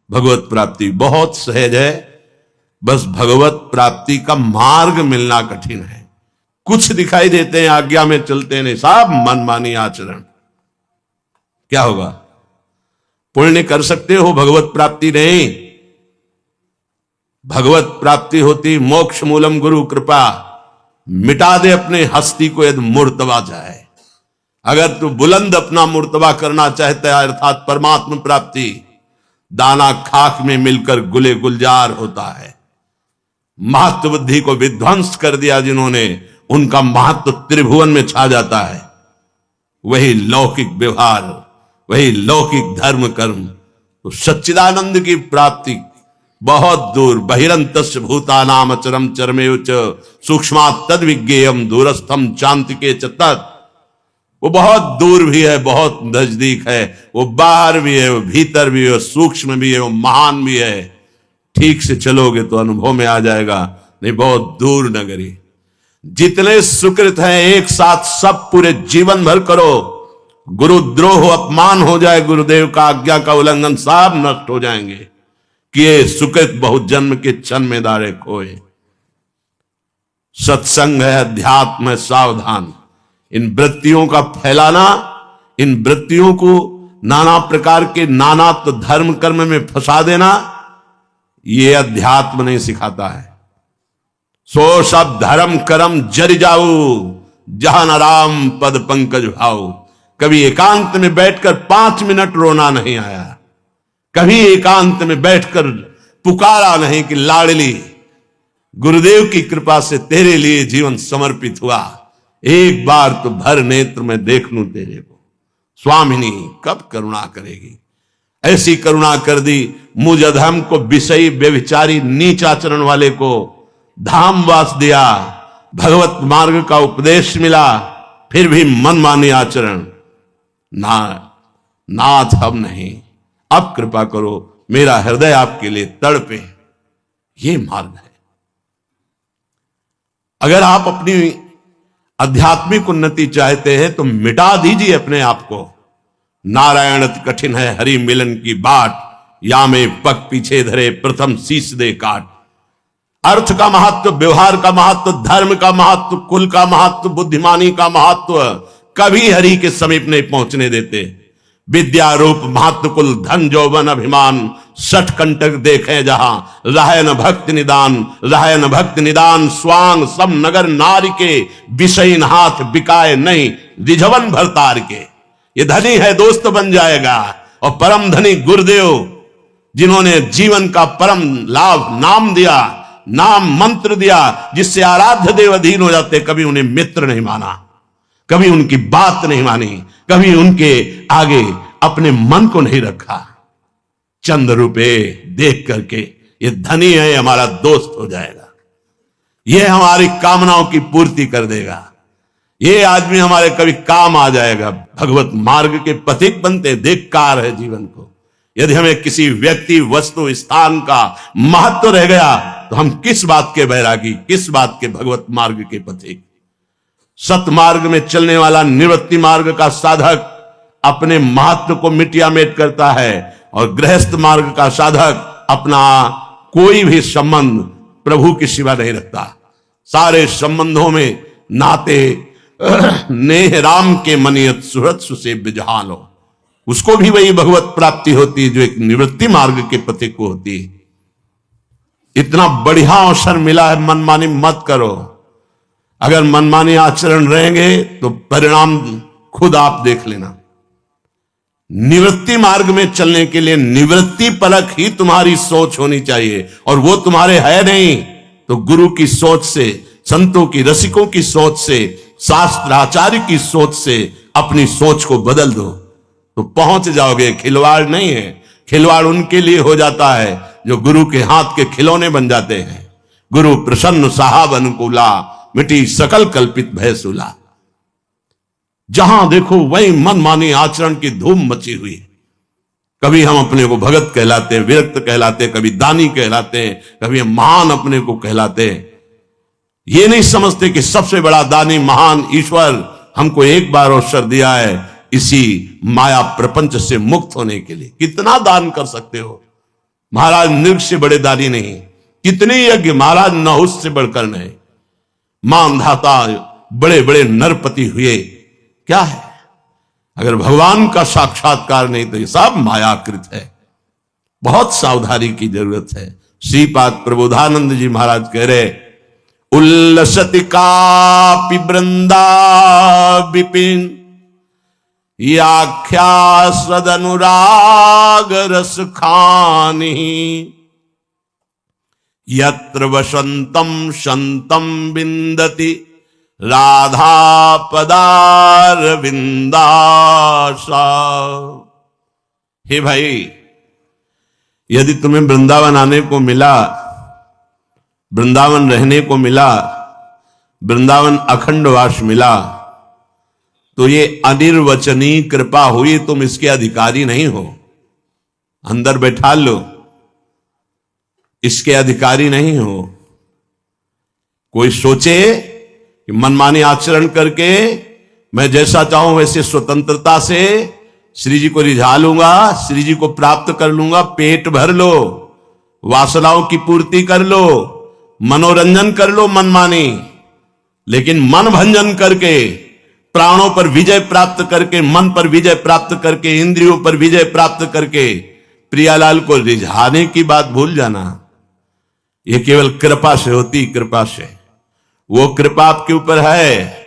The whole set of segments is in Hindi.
भगवत प्राप्ति बहुत सहज है, बस भगवत प्राप्ति का मार्ग मिलना कठिन है। कुछ दिखाई देते हैं, आज्ञा में चलते नहीं, सब मनमानी आचरण। क्या होगा? पुण्य कर सकते हो, भगवत प्राप्ति नहीं। भगवत प्राप्ति होती मोक्ष मूलम गुरु कृपा, मिटा दे अपने हस्ती को यदि मुर्तबा जाए। अगर तू बुलंद अपना मुर्तबा करना चाहता है, अर्थात परमात्मा प्राप्ति, दाना खाक में मिलकर गुले गुलजार होता है। महत्व बुद्धि को विध्वंस कर दिया जिन्होंने, उनका महत्व त्रिभुवन में छा जाता है। वही लौकिक व्यवहार, वही लौकिक धर्म कर्म। तो सच्चिदानंद की प्राप्ति बहुत दूर, बहिरंतस्य भूतानाम अचरम चरमेव च सूक्ष्मात् तद विज्ञेयम दूरस्थम चान्तिके च तत्। वो बहुत दूर भी है, बहुत नजदीक है, वो बाहर भी है, वो भीतर भी है, सूक्ष्म भी है, वो महान भी है। ठीक से चलोगे तो अनुभव में आ जाएगा, नहीं बहुत दूर नगरी। जितने सुकृत हैं एक साथ सब पूरे जीवन भर करो, गुरुद्रोह अपमान हो जाए, गुरुदेव का आज्ञा का उल्लंघन, सब नष्ट हो जाएंगे। किए सुकृत बहुत जन्म के क्षण में दारे खोए। सत्संग है, अध्यात्म है, सावधान। इन वृत्तियों का फैलाना, इन वृत्तियों को नाना प्रकार के नानात्व धर्म कर्म में फंसा देना, ये अध्यात्म नहीं सिखाता है। सो सब धर्म कर्म जर जाऊ, जहां न राम पद पंकज भाऊ। कभी एकांत में बैठकर 5 मिनट रोना नहीं आया, कभी एकांत में बैठकर पुकारा नहीं कि लाडली गुरुदेव की कृपा से तेरे लिए जीवन समर्पित हुआ, एक बार तो भर नेत्र में देख लूं तेरे को। स्वामिनी कब करुणा करेगी? ऐसी करुणा कर दी, मुझ अधम को विषयी व्यभिचारी नीच आचरण वाले को धामवास दिया, भगवत मार्ग का उपदेश मिला, फिर भी मनमानी आचरण। ना नाथ अब नहीं, अब कृपा करो, मेरा हृदय आपके लिए तड़पे। ये मार्ग है। अगर आप अपनी आध्यात्मिक उन्नति चाहते हैं तो मिटा दीजिए अपने आप को। नारायण अति कठिन है हरि मिलन की बाट, या में पग पीछे धरे प्रथम शीश दे काट। अर्थ का महत्व, व्यवहार का महत्व, धर्म का महत्व, कुल का महत्व, बुद्धिमानी का महत्व कभी हरि के समीप नहीं पहुंचने देते। विद्या रूप महत्व कुल धन जौवन अभिमान, 60 कंटक देखे जहां, रहे न भक्त निदान, रहे न भक्त निदान। स्वांग सब नगर नारी के, विषयीन हाथ बिकाए नहीं, रिझवन भरतार के। ये धनी है दोस्त बन जाएगा। और परम धनी गुरुदेव, जिन्होंने जीवन का परम लाभ नाम दिया, नाम मंत्र दिया, जिससे आराध्य देव अधीन हो जाते, कभी उन्हें मित्र नहीं माना, कभी उनकी बात नहीं मानी, कभी उनके आगे अपने मन को नहीं रखा। चंद रुपए देख करके ये धनी है, हमारा दोस्त हो जाएगा, ये हमारी कामनाओं की पूर्ति कर देगा, ये आदमी हमारे कभी काम आ जाएगा। भगवत मार्ग के पथिक बनते धिक्कार है जीवन को। यदि हमें किसी व्यक्ति वस्तु स्थान का महत्व रह गया तो हम किस बात के बैरागी, किस बात के भगवत मार्ग के पथिक। सतमार्ग में चलने वाला निवृत्ति मार्ग का साधक अपने महत्व को मिटिया मेट करता है, और गृहस्थ मार्ग का साधक अपना कोई भी संबंध प्रभु की सिवा नहीं रखता। सारे संबंधों में नाते नेह राम के मनियत सुहृद सुसेव्य जहां लो। उसको भी वही भगवत प्राप्ति होती है जो एक निवृत्ति मार्ग के पथिक को होती है। इतना बढ़िया अवसर मिला है, मनमानी मत करो। अगर मनमानी आचरण रहेंगे तो परिणाम खुद आप देख लेना। निवृत्ति मार्ग में चलने के लिए निवृत्ति परक ही तुम्हारी सोच होनी चाहिए, और वो तुम्हारे है नहीं तो गुरु की सोच से, संतों की, रसिकों की सोच से, शास्त्राचार्य की सोच से अपनी सोच को बदल दो तो पहुंच जाओगे। खिलवाड़ नहीं है, खिलवाड़ उनके लिए हो जाता है जो गुरु के हाथ के खिलौने बन जाते हैं। गुरु प्रसन्न साहब अनुकूला, मिटी सकल कल्पित भयसूला। जहां देखो वही मनमानी आचरण की धूम मची हुई है। कभी हम अपने को भगत कहलाते हैं, विरक्त कहलाते हैं, कभी दानी कहलाते हैं, कभी हम महान अपने को कहलाते हैं। ये नहीं समझते कि सबसे बड़ा दानी महान ईश्वर हमको एक बार अवसर दिया है इसी माया प्रपंच से मुक्त होने के लिए। कितना दान कर सकते हो, महाराज नृग से बड़े दानी नहीं, कितने यज्ञ महाराज नहुस से बढ़कर नहीं, मानधाता बड़े बड़े नरपति हुए, क्या है? अगर भगवान का साक्षात्कार नहीं तो ये सब मायाकृत है। बहुत सावधानी की जरूरत है। श्रीपाद प्रबोधानंद जी महाराज कह रहे, उल्लसति कापि वृंदा विपिन याख्या सदनुराग रस खानी यत्र वसंतम शंतम विंदति राधा पदार विंदासा। हे भाई, यदि तुम्हें वृंदावन आने को मिला, वृंदावन रहने को मिला, वृंदावन अखंडवास मिला, तो ये अनिर्वचनीय कृपा हुई, तुम इसके अधिकारी नहीं हो। अंदर बैठा लो, इसके अधिकारी नहीं हो। कोई सोचे कि मनमानी आचरण करके मैं जैसा चाहूं वैसे स्वतंत्रता से श्री जी को रिझा लूंगा, श्री जी को प्राप्त कर लूंगा, पेट भर लो, वासनाओं की पूर्ति कर लो, मनोरंजन कर लो मनमानी, लेकिन मन भंजन करके, प्राणों पर विजय प्राप्त करके, मन पर विजय प्राप्त करके, इंद्रियों पर विजय प्राप्त करके प्रियालाल को रिझाने की बात भूल जाना। यह केवल कृपा से होती, कृपा से। वो कृपा आपके ऊपर है।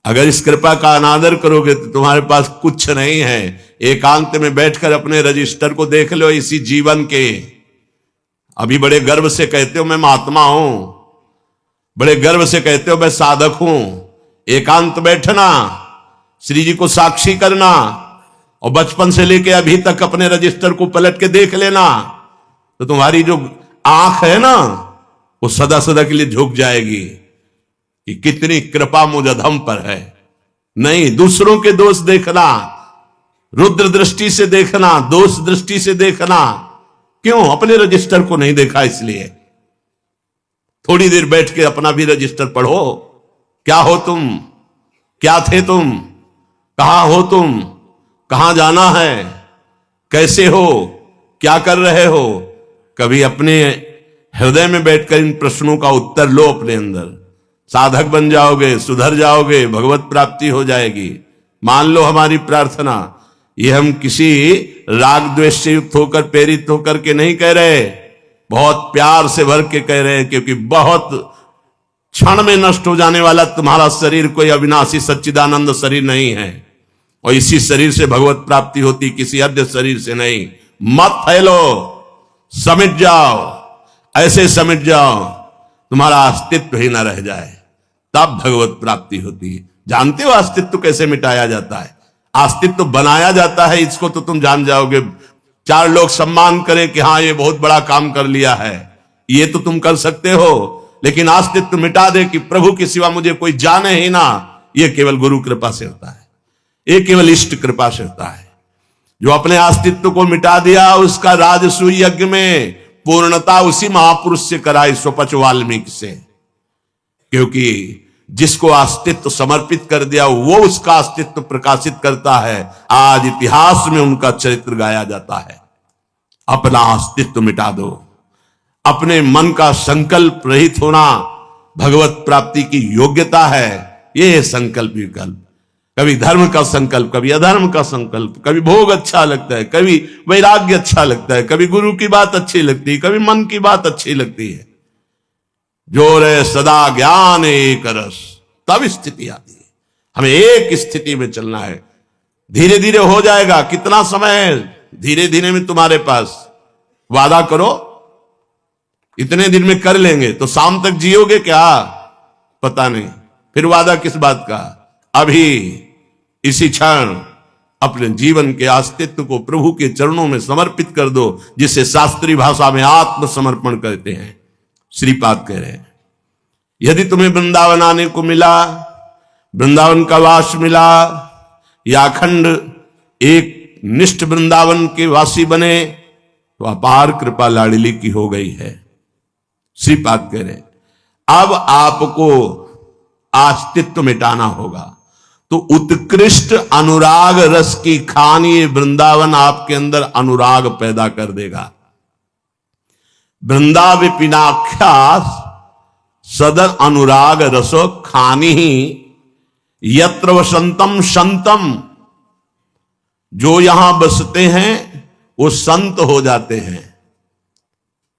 अगर इस कृपा का अनादर करोगे तो तुम्हारे पास कुछ नहीं है। एकांत में बैठकर अपने रजिस्टर को देख लो इसी जीवन के। अभी बड़े गर्व से कहते हो मैं महात्मा हूं, बड़े गर्व से कहते हो मैं साधक हूं। एकांत बैठना, श्री जी को साक्षी करना, और बचपन से लेके अभी तक अपने रजिस्टर को पलट के देख लेना, तो तुम्हारी जो आंख है ना, वो सदा सदा के लिए झुक जाएगी कि कितनी कृपा मुझ अधम पर है। नहीं, दूसरों के दोष देखना, रुद्र दृष्टि से देखना, दोष दृष्टि से देखना। क्यों? अपने रजिस्टर को नहीं देखा इसलिए। थोड़ी देर बैठ के अपना भी रजिस्टर पढ़ो। क्या हो तुम? क्या थे तुम? कहां हो तुम? कहां जाना है? कैसे हो? क्या कर रहे हो? कभी अपने हृदय में बैठकर इन प्रश्नों का उत्तर लो अपने अंदर। साधक बन जाओगे, सुधर जाओगे, भगवत प्राप्ति हो जाएगी। मान लो हमारी प्रार्थना। ये हम किसी राग द्वेष से युक्त होकर, प्रेरित होकर के नहीं कह रहे, बहुत प्यार से भर के कह रहे हैं, क्योंकि बहुत क्षण में नष्ट हो जाने वाला तुम्हारा शरीर कोई अविनाशी सच्चिदानंद शरीर नहीं है, और इसी शरीर से भगवत प्राप्ति होती, किसी अन्य शरीर से नहीं। मत फैलो, समिट जाओ, ऐसे समिट जाओ तुम्हारा अस्तित्व ही ना रह जाए, तब भगवत प्राप्ति होती है। जानते हो अस्तित्व कैसे मिटाया जाता है? अस्तित्व बनाया जाता है, इसको तो तुम जान जाओगे। चार लोग सम्मान करें कि हाँ ये बहुत बड़ा काम कर लिया है, ये तो तुम कर सकते हो, लेकिन अस्तित्व मिटा दे कि प्रभु के सिवा मुझे कोई जाने ही ना, ये केवल गुरु कृपा से होता है, ये केवल इष्ट कृपा से होता है। जो अपने अस्तित्व को मिटा दिया, उसका राजसूय यज्ञ में पूर्णता उसी महापुरुष से कराई, स्वपच वाल्मीकि से। क्योंकि जिसको अस्तित्व समर्पित कर दिया, वो उसका अस्तित्व प्रकाशित करता है। आज इतिहास में उनका चरित्र गाया जाता है। अपना अस्तित्व मिटा दो, अपने मन का संकल्प रहित होना भगवत प्राप्ति की योग्यता है। ये संकल्प विकल्प, कभी धर्म का संकल्प, कभी अधर्म का संकल्प, कभी भोग अच्छा लगता है, कभी वैराग्य अच्छा लगता है, कभी गुरु की बात अच्छी लगती है, कभी मन की बात अच्छी लगती है। जो रे सदा ज्ञान एक रस, तब स्थिति आती है। हमें एक स्थिति में चलना है। धीरे धीरे हो जाएगा। कितना समय है धीरे धीरे में तुम्हारे पास? वादा करो इतने दिन में कर लेंगे, तो शाम तक जियोगे क्या? पता नहीं। फिर वादा किस बात का? अभी इसी क्षण अपने जीवन के अस्तित्व को प्रभु के चरणों में समर्पित कर दो, जिसे शास्त्रीय भाषा में आत्मसमर्पण कहते हैं। श्रीपाद कह रहे हैं, यदि तुम्हें वृंदावन आने को मिला, वृंदावन का वास मिला, या अखंड एक निष्ठ वृंदावन के वासी बने, तो अपार कृपा लाडली की हो गई है। श्रीपाद कह रहे हैं, अब आपको अस्तित्व मिटाना होगा, तो उत्कृष्ट अनुराग रस की खान ये वृंदावन आपके अंदर अनुराग पैदा कर देगा। वृंदा विपिनाख्या सदन अनुराग रसो खानी यत्र वसंतम संतम। जो यहां बसते हैं वो संत हो जाते हैं।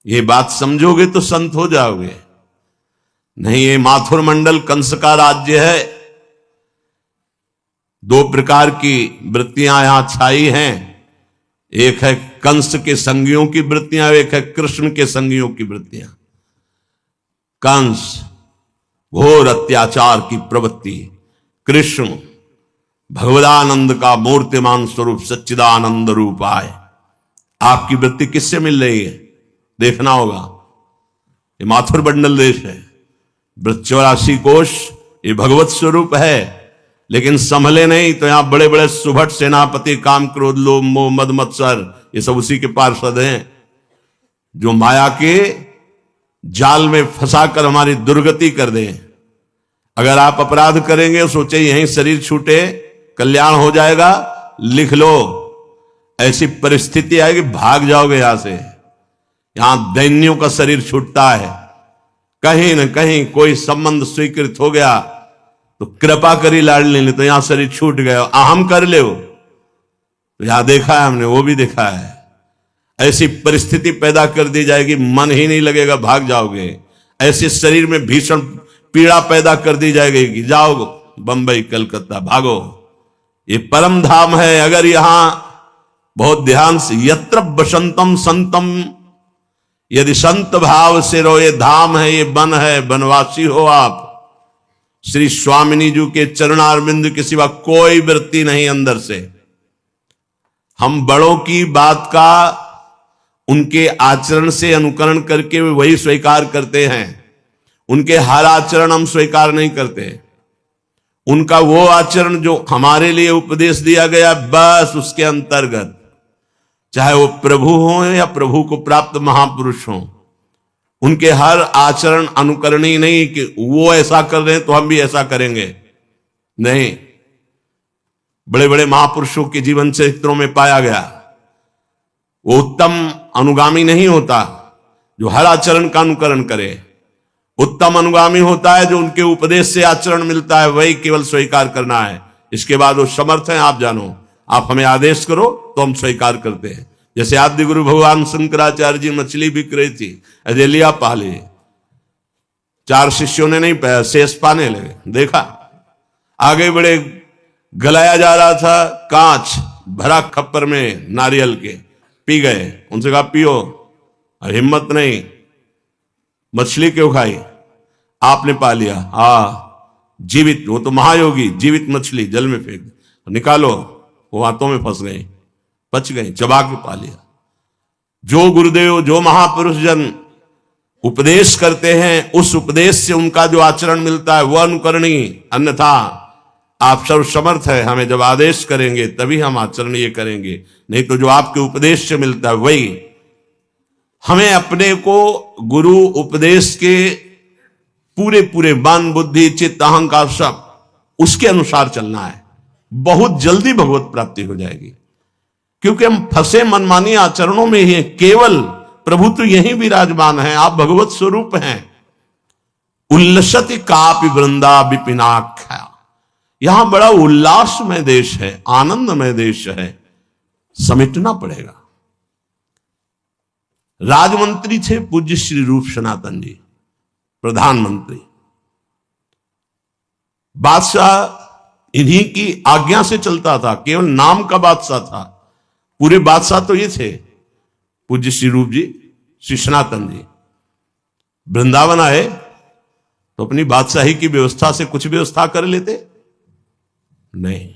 ये बात समझोगे तो संत हो जाओगे, नहीं ये माथुर मंडल कंस का राज्य है। दो प्रकार की वृत्तियां यहां छाई हैं, एक है कंस के संगियों की वृत्तियां, एक है कृष्ण के संगियों की वृत्तियां। कंस घोर अत्याचार की प्रवृत्ति, कृष्ण भगवदानंद का मूर्तिमान स्वरूप सच्चिदानंद रूप आए। आपकी वृत्ति किससे मिल रही है देखना होगा। ये माथुर मंडल देश है, 84 कोश ये भगवत स्वरूप है, लेकिन संभले नहीं तो यहां बड़े बड़े सुभट सेनापति काम क्रोध लोभ मोह मद मत्सर ये सब उसी के पार्षद हैं, जो माया के जाल में फंसाकर हमारी दुर्गति कर दें। अगर आप अपराध करेंगे सोचे यहीं शरीर छूटे कल्याण हो जाएगा, लिख लो ऐसी परिस्थिति आएगी भाग जाओगे यहां से। यहां दैन्यों का शरीर छूटता है, कहीं न कहीं कोई संबंध स्वीकृत हो गया तो कृपा करी लाडली ने तो यहां शरीर छूट गया, अहम कर ले तो यहां देखा है हमने, वो भी देखा है। ऐसी परिस्थिति पैदा कर दी जाएगी मन ही नहीं लगेगा, भाग जाओगे। ऐसे शरीर में भीषण पीड़ा पैदा कर दी जाएगी कि जाओ बंबई कलकत्ता भागो। ये परम धाम है। अगर यहां बहुत ध्यान से यत्र बसंतम संतम, यदि संत भाव से रहो, ये धाम है, ये वन है, वनवासी हो आप। श्री स्वामिनी जी के चरणारविंद के सिवा कोई वृत्ति नहीं अंदर से। हम बड़ों की बात का उनके आचरण से अनुकरण करके वही स्वीकार करते हैं, उनके हर आचरण हम स्वीकार नहीं करते। उनका वो आचरण जो हमारे लिए उपदेश दिया गया बस उसके अंतर्गत, चाहे वो प्रभु हो या प्रभु को प्राप्त महापुरुष हो, उनके हर आचरण अनुकरणीय नहीं कि वो ऐसा कर रहे हैं तो हम भी ऐसा करेंगे। नहीं, बड़े बड़े महापुरुषों के जीवन चरित्रों में पाया गया वो उत्तम अनुगामी नहीं होता जो हर आचरण का अनुकरण करे। उत्तम अनुगामी होता है जो उनके उपदेश से आचरण मिलता है, वही केवल स्वीकार करना है। इसके बाद वो समर्थ हैं, आप जानो, आप हमें आदेश करो तो हम स्वीकार करते हैं। जैसे आदि गुरु भगवान शंकराचार्य जी मछली बिक रही थी, अजय लिया पाले, 4 शिष्यों ने नहीं पाया, शेष पाने लगे। देखा आगे बड़े, गलाया जा रहा था, कांच भरा खप्पर में नारियल के, पी गए। उनसे कहा पियो, और हिम्मत नहीं, मछली क्यों खाई, आपने पा लिया। जीवित, वो तो महायोगी, जीवित मछली जल में फेंक निकालो, वो हाथों में फंस गई, बच गई, चबा के पा लिया। जो गुरुदेव, जो महापुरुष जन उपदेश करते हैं, उस उपदेश से उनका जो आचरण मिलता है वह अनुकरणीय, अन्यथा आप सर्व समर्थ है, हमें जब आदेश करेंगे तभी हम आचरण ये करेंगे, नहीं तो जो आपके उपदेश से मिलता है वही। हमें अपने को गुरु उपदेश के पूरे पूरे मन बुद्धि चित्त अहंकार सब उसके अनुसार चलना है। बहुत जल्दी भगवत प्राप्ति हो जाएगी, क्योंकि हम फंसे मनमानी आचरणों में ही हैं। केवल प्रभु तो यही विराजमान है, आप भगवत स्वरूप हैं। उल्लसति कापि वृंदा विपिनाख्या, यहां बड़ा उल्लासमय देश है, आनंदमय देश है, समेटना पड़ेगा। राजमंत्री थे पूज्य श्री रूप सनातन जी, प्रधानमंत्री, बादशाह इन्हीं की आज्ञा से चलता था, केवल नाम का बादशाह था, पूरे बादशाह तो ये थे पूज्य श्री रूप जी, श्री सनातन जी। वृंदावन आए तो अपनी बादशाही की व्यवस्था से कुछ व्यवस्था कर लेते नहीं।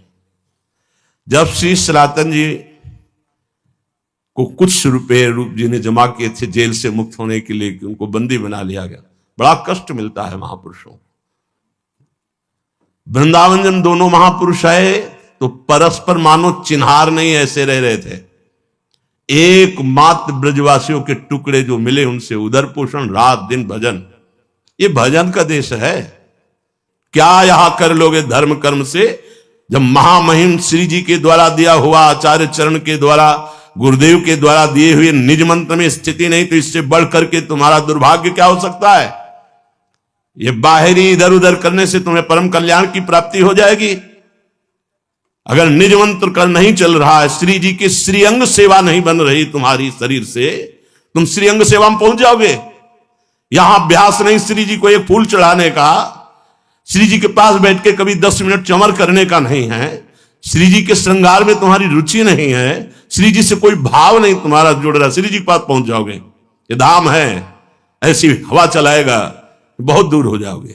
जब श्री सनातन जी को कुछ रुपए रूप जी ने जमा किए थे जेल से मुक्त होने के लिए कि उनको बंदी बना लिया गया, बड़ा कष्ट मिलता है महापुरुषों। वृंदावन जन दोनों महापुरुष आए तो परस्पर मानो चिन्हार नहीं ऐसे रह रहे थे। एकमात्र ब्रजवासियों के टुकड़े जो मिले उनसे उदर पोषण, रात दिन भजन। ये भजन का देश है। क्या यहां कर लोगे धर्म कर्म से, जब महामहिम श्री जी के द्वारा दिया हुआ आचार्य चरण के द्वारा गुरुदेव के द्वारा दिए हुए निज मंत्र में स्थिति नहीं, तो इससे बढ़कर के तुम्हारा दुर्भाग्य क्या हो सकता है? ये बाहरी इधर उधर करने से तुम्हें परम कल्याण की प्राप्ति हो जाएगी। अगर निज मंत्र कर नहीं चल रहा है, श्री जी की श्रीअंग सेवा नहीं बन रही तुम्हारी शरीर से, तुम श्रीअंग सेवा में पहुंच जाओगे। यहां अभ्यास नहीं श्री जी को एक फूल चढ़ाने का, श्री जी के पास बैठ के कभी 10 मिनट चमर करने का नहीं है, श्री जी के श्रृंगार में तुम्हारी रुचि नहीं है, श्री जी से कोई भाव नहीं तुम्हारा जुड़ रहा, श्री जी के पास पहुंच जाओगे। ये धाम है, ऐसी हवा चलाएगा, बहुत दूर हो जाओगे।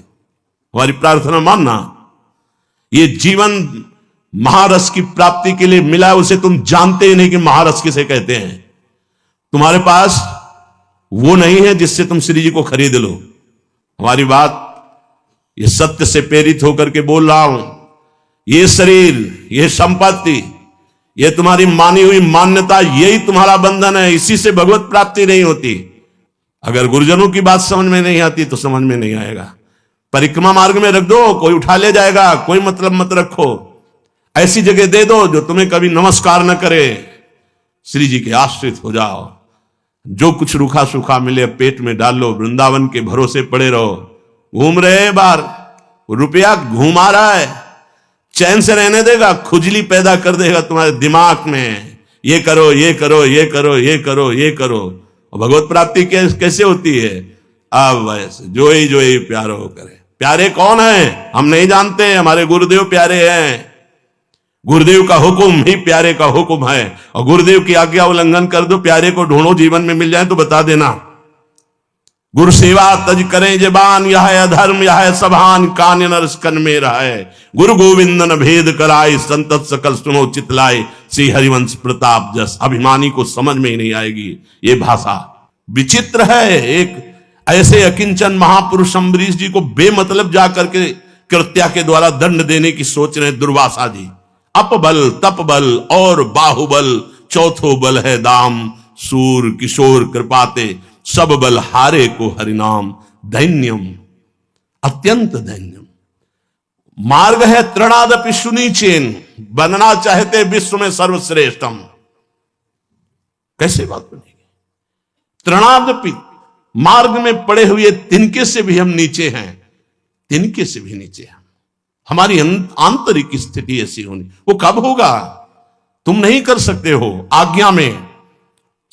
हमारी प्रार्थना मानना, ये जीवन महारस की प्राप्ति के लिए मिला है, उसे तुम जानते ही नहीं कि महारस किसे कहते हैं। तुम्हारे पास वो नहीं है जिससे तुम श्री जी को खरीद लो। हमारी बात ये सत्य से प्रेरित होकर के बोल रहा हूं। ये शरीर, ये संपत्ति, ये तुम्हारी मानी हुई मान्यता, यही तुम्हारा बंधन है। इसी से भगवत प्राप्ति नहीं होती। अगर गुरुजनों की बात समझ में नहीं आती तो समझ में नहीं आएगा। परिक्रमा मार्ग में रख दो, कोई उठा ले जाएगा, कोई मतलब मत रखो। ऐसी जगह दे दो जो तुम्हें कभी नमस्कार न करे। श्री जी के आश्रित हो जाओ। जो कुछ रूखा सूखा मिले पेट में डाल लो, वृंदावन के भरोसे पड़े रहो। घूम रहे हैं बाहर, रुपया घुमा रहा है, चैन से रहने देगा, खुजली पैदा कर देगा तुम्हारे दिमाग में। ये करो, ये करो, ये करो, ये करो, ये करो। और भगवत प्राप्ति कैसे होती है? अब वैसे जो ही प्यारो करे। प्यारे कौन है हम नहीं जानते, हमारे गुरुदेव प्यारे हैं। गुरुदेव का हुक्म ही प्यारे का हुक्म है। और गुरुदेव की आज्ञा उल्लंघन कर दो, प्यारे को ढूंढो, जीवन में मिल जाए तो बता देना। गुरु सेवा तज करें जबान, यह है अधर्म, यह है सभान, कान नरस कन में रहे। गुरु गोविंद न भेद कराए, संतत सकल सुनो चितलाए। श्री हरिवंश प्रताप जस, अभिमानी को समझ में ही नहीं आएगी ये भाषा। विचित्र है। एक ऐसे अकिंचन महापुरुष अम्बरीश जी को बेमतलब जाकर के कृत्या के द्वारा दंड देने की सोच रहे दुर्वासा जी। अपबल तपबल और बाहुबल, चौथो बल है दाम। सूर किशोर कृपाते, सब बल हारे को हरिनाम। दैन्यम, अत्यंत दैन्यम। मार्ग है तृणादपि सुनीचेन, बनना चाहते विश्व में सर्वश्रेष्ठम। कैसे बात बनेगी? तृणादपि, मार्ग में पड़े हुए तिनके से भी हम नीचे हैं, तिनके से भी नीचे हैं। हमारी आंतरिक स्थिति ऐसी होनी, वो कब होगा तुम नहीं कर सकते हो। आज्ञा में,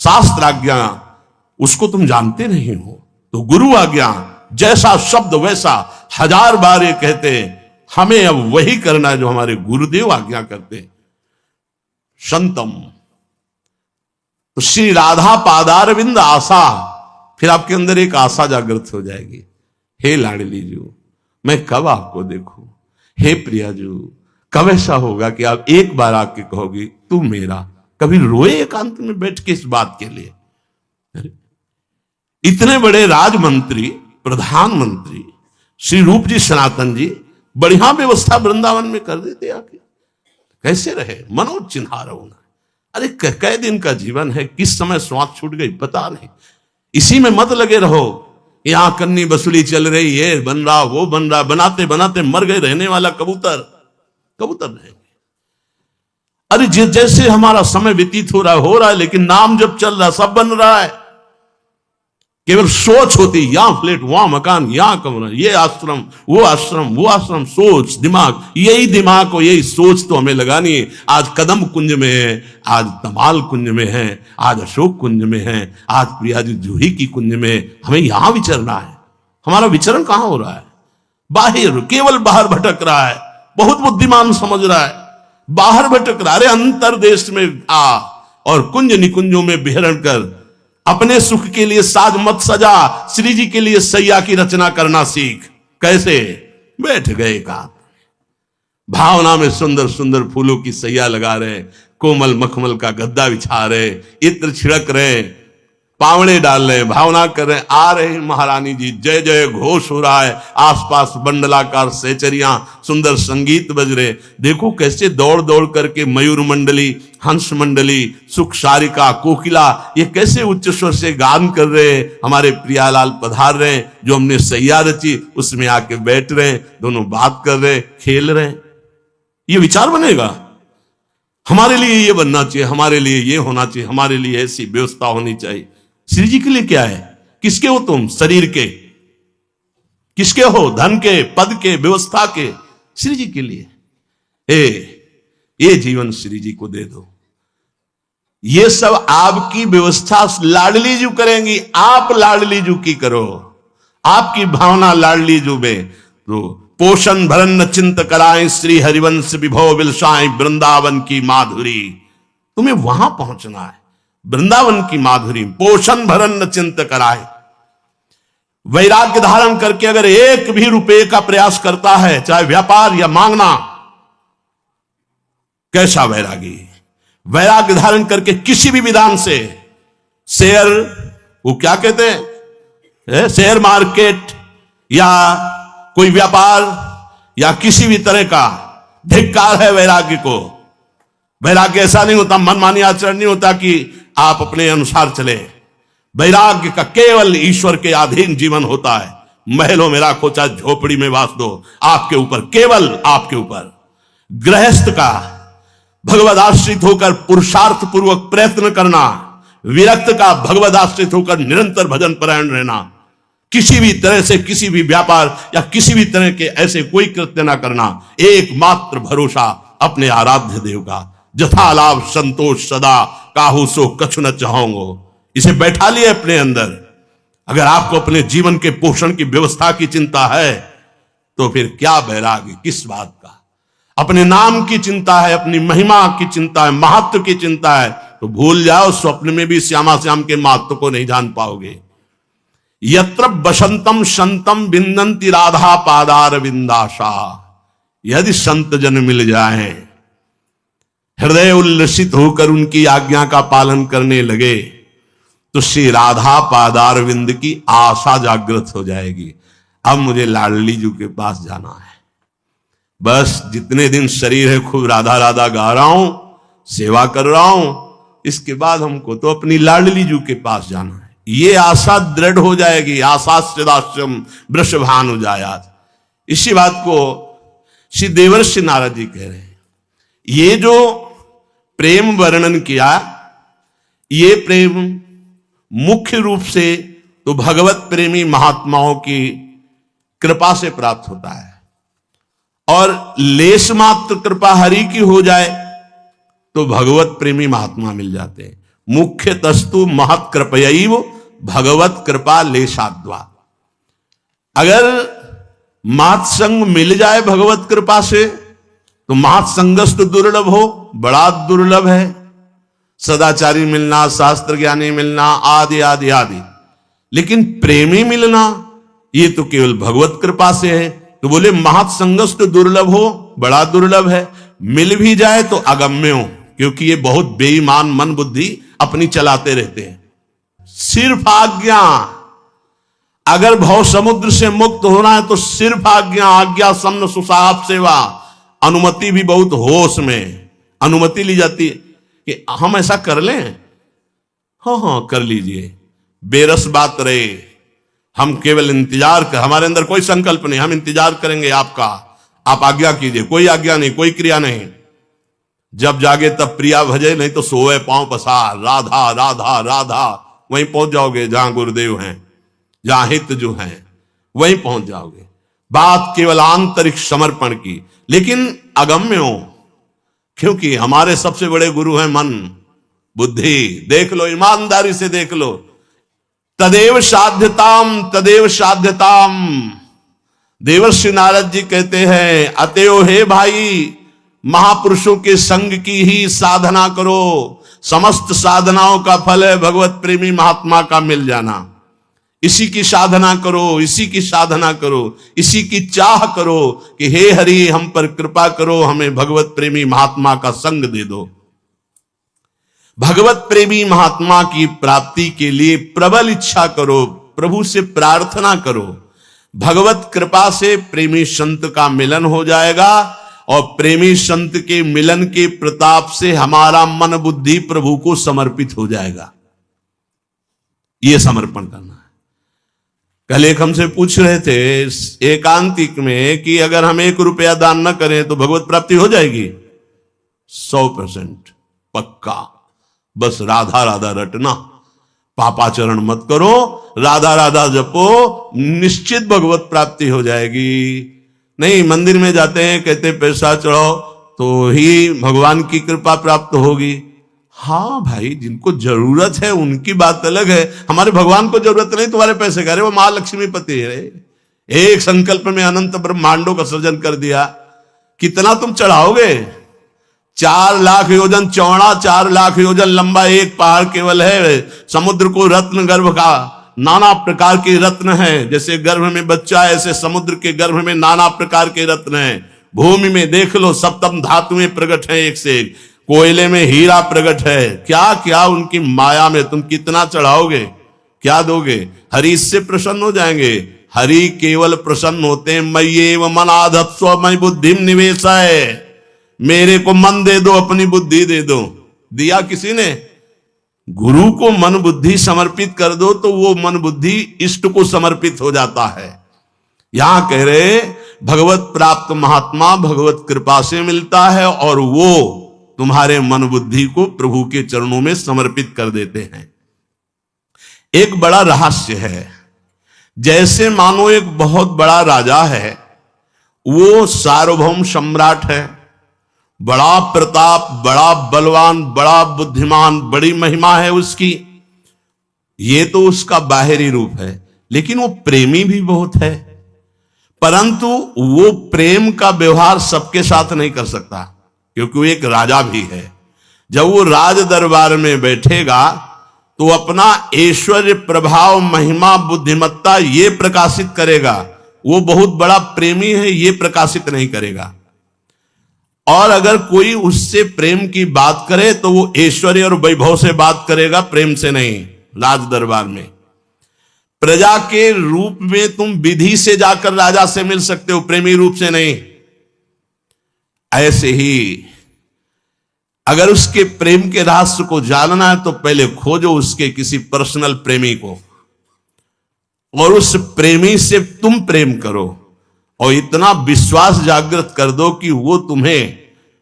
शास्त्र आज्ञा, उसको तुम जानते नहीं हो। तो गुरु आज्ञा, जैसा शब्द वैसा, 1000 बार ये कहते हमें अब वही करना है जो हमारे गुरुदेव आज्ञा करते। संतम, तो श्री राधा पादारविंद आशा, फिर आपके अंदर एक आशा जागृत हो जाएगी। हे लाडली जू, मैं कब आपको देखूं। हे प्रिया जू, कब ऐसा होगा कि आप एक बार आके कहोगी तू मेरा। कभी रोए एकांत में बैठ के इस बात के लिए। इतने बड़े राजमंत्री, प्रधानमंत्री श्री रूप जी सनातन जी बढ़िया व्यवस्था वृंदावन में कर देते आके, कैसे रहे? मनोज चिन्हार होना। अरे कै दिन का जीवन है, किस समय स्वाद छूट गई पता नहीं। इसी में मत लगे रहो। यहां कन्नी वसूली चल रही, ये बन रहा, वो बन रहा, बनाते बनाते मर गए रहने वाला कबूतर, कबूतर रहेंगे। अरे जैसे हमारा समय व्यतीत हो रहा है, लेकिन नाम जब चल रहा सब बन रहा है। केवल सोच होती, यहां फ्लैट, वहां मकान, यहां कमरा, ये आश्रम, वो आश्रम, वो आश्रम। सोच, दिमाग, यही दिमाग और यही सोच तो हमें लगानी है। आज कदम कुंज में है, आज तमाल कुंज में है, आज अशोक कुंज में है, आज प्रिया जी जूही की कुंज में। हमें यहां विचरना है। हमारा विचरण कहां हो रहा है? बाहर, केवल बाहर भटक रहा है। बहुत बुद्धिमान समझ रहा है, बाहर भटक रहा। अरे अंतर देश में आ और कुंज निकुंजों में विहरण कर अपने सुख के लिए साज मत सजा, श्री जी के लिए सैया की रचना करना सीख। कैसे? बैठ गए का भावना में सुंदर सुंदर फूलों की सैया लगा रहे, कोमल मखमल का गद्दा बिछा रहे, इत्र छिड़क रहे, पावड़े डाल रहे, भावना कर रहे। आ रहे महारानी जी, जय जय घोष हो रहा है। आसपास बंडलाकार सेचरियां, सुंदर संगीत बज रहे। देखो कैसे दौड़ दौड़ करके मयूर मंडली, हंस मंडली, सुख सारिका, कोकिला, ये कैसे उच्च स्वर से गान कर रहे। हमारे प्रियालाल पधार रहे, जो हमने सैया रची उसमें आके बैठ रहे, दोनों बात कर रहे, खेल रहे। ये विचार बनेगा। हमारे लिए ये बनना चाहिए, हमारे लिए ये होना चाहिए, हमारे लिए ऐसी व्यवस्था होनी चाहिए। श्री जी के लिए क्या है? किसके हो तुम? शरीर के। किसके हो? धन के, पद के, व्यवस्था के। श्री जी के लिए। ये जीवन श्री जी को दे दो। ये सब आपकी व्यवस्था लाडली जू करेंगी, आप लाडली जू की करो। आपकी भावना लाडली जू में तो पोषण भरन चिंत कराएं, श्री हरिवंश विभव बिलसाएं वृंदावन की माधुरी। तुम्हें वहां पहुंचना है, वृंदावन की माधुरी। पोषण भरन चिंत कराएं। वैराग्य धारण करके अगर एक भी रुपए का प्रयास करता है, चाहे व्यापार या मांगना, कैसा वैरागी? वैराग्य धारण करके किसी भी विधान से शेयर, वो क्या कहते हैं, शेयर मार्केट या कोई व्यापार या किसी भी तरह का धिक्कार है वैराग्य को। वैराग्य ऐसा नहीं होता, मनमानी आचरण नहीं होता कि आप अपने अनुसार चले। वैराग्य का केवल ईश्वर के अधीन जीवन होता है। महलों में राखो चाहे झोपड़ी में वास दो, आपके ऊपर, केवल आपके ऊपर। गृहस्थ का भगवद आश्रित होकर पुरुषार्थ पूर्वक प्रयत्न करना, विरक्त का भगवद आश्रित होकर निरंतर भजन परायण रहना, किसी भी तरह से किसी भी व्यापार या किसी भी तरह के ऐसे कोई कृत्य ना करना। एकमात्र भरोसा अपने आराध्य देव का। जथा लाभ संतोष सदा, काहू सो कछु न चाहोंगो। इसे बैठा लिए अपने अंदर। अगर आपको अपने जीवन के पोषण की व्यवस्था की चिंता है तो फिर क्या वैराग्य, किस बात का? अपने नाम की चिंता है, अपनी महिमा की चिंता है, महत्व की चिंता है, तो भूल जाओ, स्वप्न में भी श्यामा श्याम के महत्व को नहीं जान पाओगे। यत्र बसंतम संतम विंदंती राधा पादार विंदाशा। यदि संत जन मिल जाए, हृदय उल्लसित होकर उनकी आज्ञा का पालन करने लगे, तो श्री राधा पादार विंद की आशा जागृत हो जाएगी। अब मुझे लाडली जी के पास जाना है। बस जितने दिन शरीर है खूब राधा राधा गा रहा हूं, सेवा कर रहा हूं, इसके बाद हमको तो अपनी लाडली जी के पास जाना है। ये आशा दृढ़ हो जाएगी। आशाश्रदाश्रम वृषभानु जायात। इसी बात को श्री देवर्षि नारद जी कह रहे हैं। ये जो प्रेम वर्णन किया, ये प्रेम मुख्य रूप से तो भगवत प्रेमी महात्माओं की कृपा से प्राप्त होता है। और लेश मात्र कृपा हरि की हो जाए तो भगवत प्रेमी महात्मा मिल जाते हैं। मुख्य तस्तु महत कृपयैव भगवत कृपा लेशाद्वा। अगर महत्संग मिल जाए भगवत कृपा से तो महत्संगस्त दुर्लभ हो, बड़ा दुर्लभ है। सदाचारी मिलना, शास्त्र ज्ञानी मिलना, आदि आदि आदि। लेकिन प्रेमी मिलना ये तो केवल भगवत कृपा से है। तो बोले महत्संगस्त दुर्लभ हो, बड़ा दुर्लभ है। मिल भी जाए तो अगम्य हो, क्योंकि ये बहुत बेईमान मन बुद्धि अपनी चलाते रहते हैं। सिर्फ आज्ञा, अगर भव समुद्र से मुक्त होना है तो सिर्फ आज्ञा। आज्ञा सम्न सुसाहब सेवा। अनुमति भी बहुत होश में अनुमति ली जाती है कि हम ऐसा कर लें। हाँ कर लीजिए, बेरस बात रहे। हम केवल इंतजार कर, हमारे अंदर कोई संकल्प नहीं, हम इंतजार करेंगे आपका, आप आज्ञा कीजिए। कोई आज्ञा नहीं, कोई क्रिया नहीं। जब जागे तब प्रिया भजे, नहीं तो सोए पांव पसार। राधा राधा राधा, वहीं पहुंच जाओगे जहां गुरुदेव हैं, जहां हित जो हैं, वहीं पहुंच जाओगे। बात केवल आंतरिक समर्पण की, लेकिन अगम्य हो, क्योंकि हमारे सबसे बड़े गुरु हैं मन बुद्धि। देख लो, ईमानदारी से देख लो। तदेव साध्यताम, तदेव साध्यताम। देवर्षि नारद जी कहते हैं, अतएव हे भाई, महापुरुषों के संग की ही साधना करो। समस्त साधनाओं का फल है भगवत प्रेमी महात्मा का मिल जाना। इसी की साधना करो, इसी की साधना करो, इसी की चाह करो कि हे हरि, हम पर कृपा करो, हमें भगवत प्रेमी महात्मा का संग दे दो। भगवत प्रेमी महात्मा की प्राप्ति के लिए प्रबल इच्छा करो, प्रभु से प्रार्थना करो। भगवत कृपा से प्रेमी संत का मिलन हो जाएगा और प्रेमी संत के मिलन के प्रताप से हमारा मन बुद्धि प्रभु को समर्पित हो जाएगा। यह समर्पण करना है। कल एक हमसे पूछ रहे थे एकांतिक में कि अगर हम 1 रुपया दान न करें तो भगवत प्राप्ति हो जाएगी। 100% पक्का। बस राधा राधा रटना, पापाचरण मत करो, राधा राधा जपो, निश्चित भगवत प्राप्ति हो जाएगी। नहीं, मंदिर में जाते हैं, कहते पैसा चढ़ाओ तो ही भगवान की कृपा प्राप्त होगी। हाँ भाई, जिनको जरूरत है उनकी बात अलग है, हमारे भगवान को जरूरत नहीं तुम्हारे पैसे का। अरे वो महालक्ष्मी पति है, एक संकल्प में अनंत ब्रह्मांडों का सृजन कर दिया, कितना तुम चढ़ाओगे? 4 लाख योजन चौड़ा, 4 लाख योजन लंबा एक पहाड़ केवल है। समुद्र को रत्न गर्भ का, नाना प्रकार के रत्न हैं। जैसे गर्भ में बच्चा है, ऐसे समुद्र के गर्भ में नाना प्रकार के रत्न हैं। भूमि में देख लो, सप्तम धातुएं प्रकट हैं एक से एक। कोयले में हीरा प्रकट है। क्या क्या उनकी माया में तुम कितना चढ़ाओगे, क्या दोगे? हरि इससे प्रसन्न हो जाएंगे। हरि केवल प्रसन्न होते हैं मय्येव मनाधत्स्व मयि बुद्धिम निवेशय, मेरे को मन दे दो, अपनी बुद्धि दे दो। दिया किसी ने? गुरु को मन बुद्धि समर्पित कर दो तो वो मन बुद्धि इष्ट को समर्पित हो जाता है। यहां कह रहे भगवत प्राप्त महात्मा भगवत कृपा से मिलता है और वो तुम्हारे मन बुद्धि को प्रभु के चरणों में समर्पित कर देते हैं। एक बड़ा रहस्य है, जैसे मानो एक बहुत बड़ा राजा है, वो सार्वभौम सम्राट है, बड़ा प्रताप, बड़ा बलवान, बड़ा बुद्धिमान, बड़ी महिमा है उसकी। ये तो उसका बाहरी रूप है, लेकिन वो प्रेमी भी बहुत है। परंतु वो प्रेम का व्यवहार सबके साथ नहीं कर सकता, क्योंकि वो एक राजा भी है। जब वो राज दरबार में बैठेगा तो अपना ऐश्वर्य, प्रभाव, महिमा, बुद्धिमत्ता ये प्रकाशित करेगा। वो बहुत बड़ा प्रेमी है, ये प्रकाशित नहीं करेगा। और अगर कोई उससे प्रेम की बात करे तो वो ऐश्वर्य और वैभव से बात करेगा, प्रेम से नहीं। राज दरबार में प्रजा के रूप में तुम विधि से जाकर राजा से मिल सकते हो, प्रेमी रूप से नहीं। ऐसे ही अगर उसके प्रेम के रहस्य को जानना है तो पहले खोजो उसके किसी पर्सनल प्रेमी को, और उस प्रेमी से तुम प्रेम करो और इतना विश्वास जागृत कर दो कि वो तुम्हें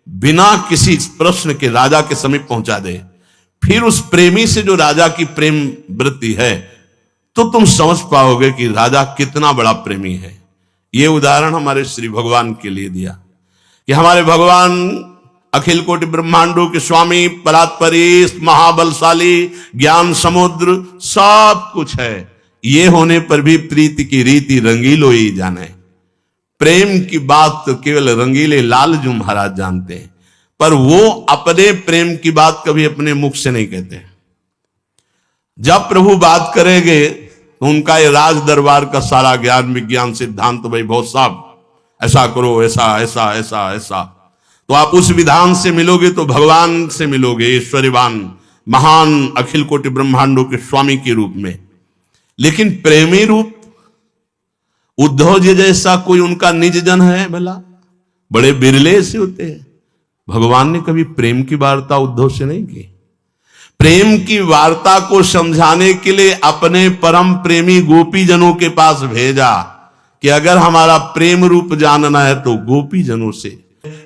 बिना किसी प्रश्न के राजा के समीप पहुंचा दे। फिर उस प्रेमी से जो राजा की प्रेम वृत्ति है तो तुम समझ पाओगे कि राजा कितना बड़ा प्रेमी है। ये उदाहरण हमारे श्री भगवान के लिए दिया कि हमारे भगवान अखिल कोटि ब्रह्मांडों के स्वामी, परात्परीश, महाबलशाली, ज्ञान समुद्र, सब कुछ है। ये होने पर भी प्रीति की रीति रंगीलो ही जाने। प्रेम की बात तो केवल रंगीले लालजू महाराज जानते हैं, पर वो अपने प्रेम की बात कभी अपने मुख से नहीं कहते। जब प्रभु बात करेंगे तो उनका ये राज दरबार का सारा ज्ञान, विज्ञान, सिद्धांत तो भाई बहुत साफ, ऐसा करो, ऐसा ऐसा ऐसा ऐसा, तो आप उस विधान से मिलोगे तो भगवान से मिलोगे, ऐश्वर्यवान, महान, अखिल कोटि ब्रह्मांडों के स्वामी के रूप में। लेकिन प्रेमी रूप उद्धव जी जैसा कोई उनका निज जन है भला? बड़े बिरले से होते हैं। भगवान ने कभी प्रेम की वार्ता उद्धव से नहीं की। प्रेम की वार्ता को समझाने के लिए अपने परम प्रेमी गोपी जनों के पास भेजा कि अगर हमारा प्रेम रूप जानना है तो गोपी जनों से।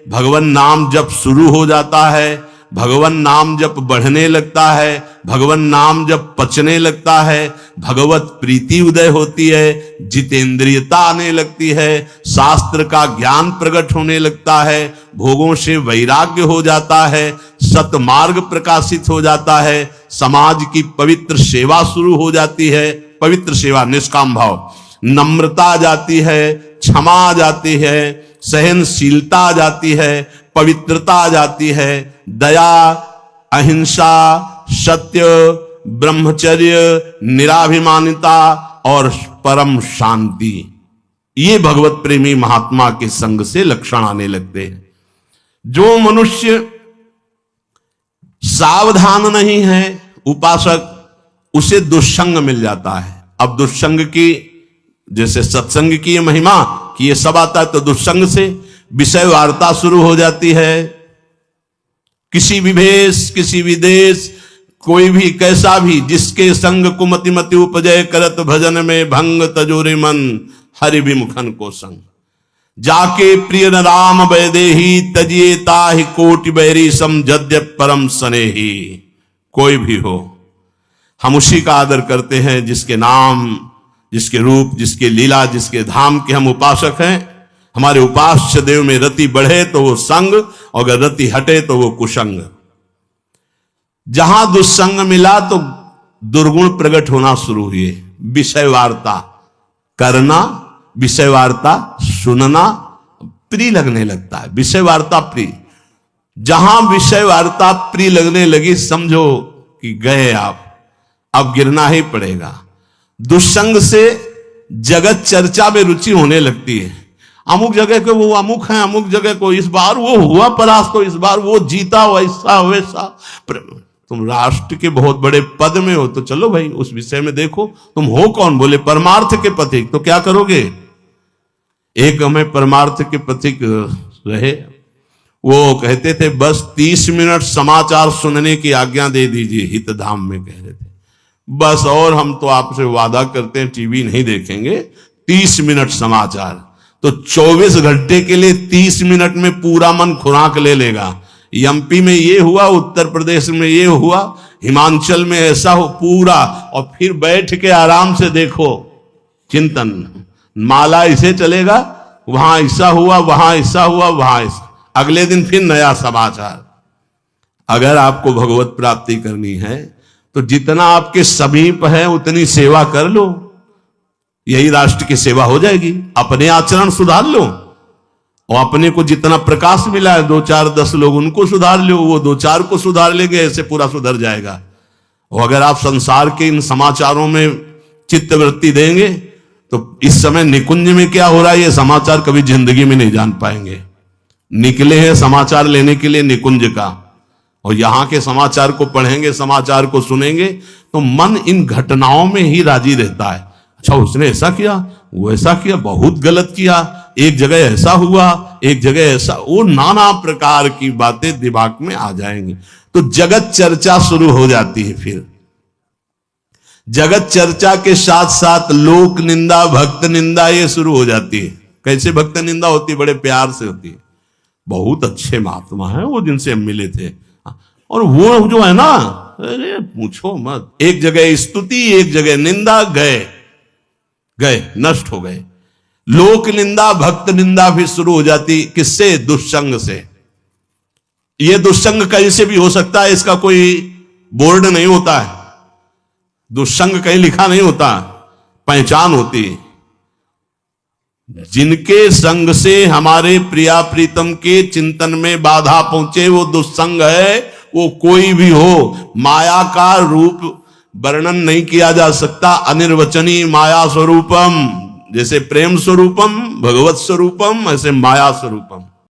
भगवान नाम जब शुरू हो जाता है, भगवान नाम जब बढ़ने लगता है, भगवान नाम जब पचने लगता है, भगवत प्रीति उदय होती है, जितेंद्रियता आने लगती है, शास्त्र का ज्ञान प्रकट होने लगता है, भोगों से वैराग्य हो जाता है, सतमार्ग प्रकाशित हो जाता है, समाज की पवित्र सेवा शुरू हो जाती है। पवित्र सेवा, निष्काम भाव, नम्रता आ जाती है, क्षमा आ जाती है, सहनशीलता आ जाती है, पवित्रता आ जाती है, दया, अहिंसा, सत्य, ब्रह्मचर्य, निराभिमानिता और परम शांति, ये भगवत प्रेमी महात्मा के संग से लक्षण आने लगते हैं। जो मनुष्य सावधान नहीं है उपासक, उसे दुष्संग मिल जाता है। अब दुष्संग की, जैसे सत्संग की ये महिमा कि ये सब आता है, तो दुष्संग से विषय वार्ता शुरू हो जाती है। किसी भी भेष, किसी भी देश, कोई भी कैसा भी, जिसके संग कुमति मति उपजय करत भजन में भंग तजोरे मन हरि विमुखन को संग। जाके प्रिय न राम वैदेही, तजिए ताहि कोटि बैरी सम जद्य परम स्नेही। कोई भी हो, हम उसी का आदर करते हैं जिसके नाम, जिसके रूप, जिसके लीला, जिसके धाम के हम उपासक हैं। हमारे उपास्य देव में रति बढ़े तो वो संग, और अगर रति हटे तो वो कुसंग। जहां दुस्संग मिला तो दुर्गुण प्रकट होना शुरू हुए। विषय वार्ता करना, विषय वार्ता सुनना प्रिय लगने लगता है। विषय वार्ता प्रिय, जहां विषय वार्ता प्रिय लगने लगी समझो कि गए आप, अब गिरना ही पड़ेगा। दुस्संग से जगत चर्चा में रुचि होने लगती है। अमुक जगह को वो अमुक है, अमुक जगह को इस बार वो हुआ परास्त, तो इस बार वो जीता, वैसा वैसा। तुम राष्ट्र के बहुत बड़े पद में हो तो चलो भाई उस विषय में देखो, तुम हो कौन? बोले परमार्थ के पथिक। तो क्या करोगे? एक हमें परमार्थ के पथिक रहे, वो कहते थे बस 30 मिनट समाचार सुनने की आज्ञा दे दीजिए, हितधाम में कह रहे थे बस, और हम तो आपसे वादा करते हैं टीवी नहीं देखेंगे, 30 मिनट समाचार। तो 24 घंटे के लिए 30 मिनट में पूरा मन खुराक ले लेगा। एमपी में ये हुआ, उत्तर प्रदेश में ये हुआ, हिमाचल में ऐसा हो पूरा, और फिर बैठ के आराम से देखो चिंतन। माला इसे चलेगा, वहां ऐसा हुआ, वहां ऐसा हुआ, वहां ऐसा, अगले दिन फिर नया समाचार। अगर आपको भगवत प्राप्ति करनी है तो जितना आपके समीप है उतनी सेवा कर लो, यही राष्ट्र की सेवा हो जाएगी। अपने आचरण सुधार लो, और अपने को जितना प्रकाश मिला है 2 4 10 लोग उनको सुधार लो, वो 2 4 को सुधार लेंगे, ऐसे पूरा सुधर जाएगा। और अगर आप संसार के इन समाचारों में चित्तवृत्ति देंगे तो इस समय निकुंज में क्या हो रहा है ये समाचार कभी जिंदगी में नहीं जान पाएंगे। निकले हैं समाचार लेने के लिए निकुंज का, और यहां के समाचार को पढ़ेंगे, समाचार को सुनेंगे तो मन इन घटनाओं में ही राजी रहता है। अच्छा उसने ऐसा किया, वो ऐसा किया, बहुत गलत किया, एक जगह ऐसा हुआ, एक जगह ऐसा, वो नाना प्रकार की बातें दिमाग में आ जाएंगी। तो जगत चर्चा शुरू हो जाती है। फिर जगत चर्चा के साथ साथ लोक निंदा, भक्त निंदा ये शुरू हो जाती है। कैसे भक्त निंदा होती है? बड़े प्यार से होती है। बहुत अच्छे महात्मा है वो जिनसे हम मिले थे, और वो जो है ना, अरे पूछो मत, एक जगह स्तुति, एक जगह निंदा, गए नष्ट हो गए। लोक निंदा, भक्त निंदा भी शुरू हो जाती। किससे? दुष्संग से। यह दुष्संग कहीं से भी हो सकता है, इसका कोई बोर्ड नहीं होता है, दुष्संग कहीं लिखा नहीं होता, पहचान होती। जिनके संग से हमारे प्रिया प्रीतम के चिंतन में बाधा पहुंचे वो दुष्संग है। वो कोई भी हो, माया का रूप वर्णन नहीं किया जा सकता। अनिर्वचनीय माया स्वरूपम, जैसे प्रेम स्वरूपम भगवत स्वरूपम, ऐसे माया स्वरूपम।